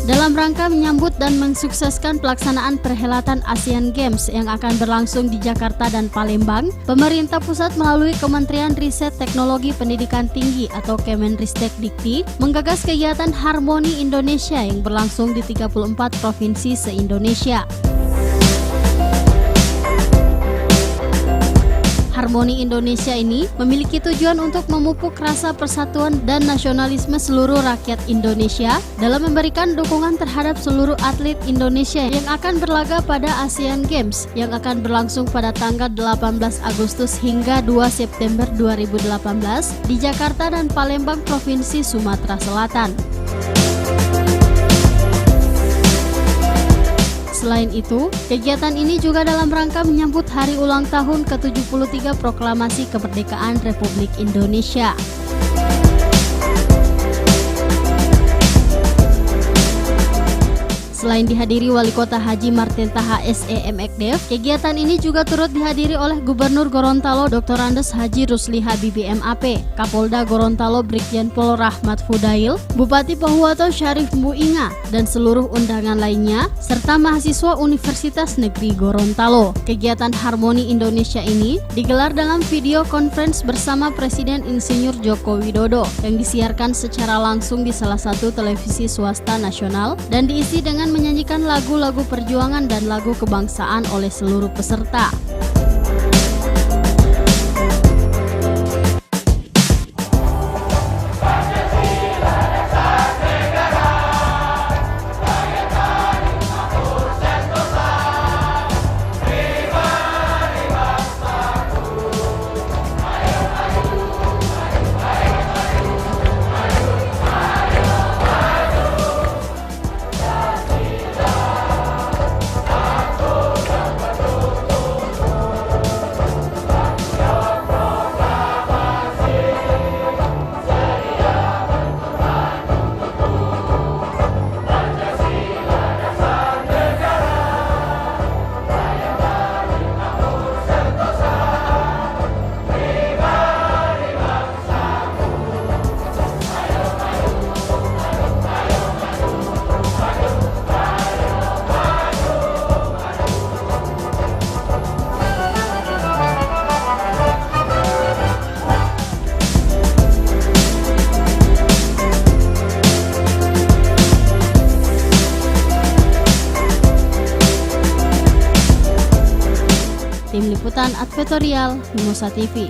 Dalam rangka menyambut dan mensukseskan pelaksanaan perhelatan Asian Games yang akan berlangsung di Jakarta dan Palembang, pemerintah pusat melalui Kementerian Riset Teknologi Pendidikan Tinggi atau Kemenristek-Dikti menggagas kegiatan Harmoni Indonesia yang berlangsung di 34 provinsi se-Indonesia. Harmoni Indonesia ini memiliki tujuan untuk memupuk rasa persatuan dan nasionalisme seluruh rakyat Indonesia dalam memberikan dukungan terhadap seluruh atlet Indonesia yang akan berlaga pada Asian Games yang akan berlangsung pada tanggal 18 Agustus hingga 2 September 2018 di Jakarta dan Palembang, Provinsi Sumatera Selatan. Selain itu, kegiatan ini juga dalam rangka menyambut hari ulang tahun ke-73 Proklamasi Kemerdekaan Republik Indonesia. Selain dihadiri Wali Kota Haji Martin Taha SEM Ekdev, kegiatan ini juga turut dihadiri oleh Gubernur Gorontalo Dr. Andes Haji Rusli Habibie MAP, Kapolda Gorontalo Brigjen Pol Rahmat Fudail, Bupati Pohuwato Syarif Muinga, dan seluruh undangan lainnya, serta mahasiswa Universitas Negeri Gorontalo. Kegiatan Harmoni Indonesia ini digelar dalam video conference bersama Presiden Insinyur Joko Widodo yang disiarkan secara langsung di salah satu televisi swasta nasional dan diisi dengan menyanyikan lagu-lagu perjuangan dan lagu kebangsaan oleh seluruh peserta. Tim Liputan Advertorial Mimosa TV.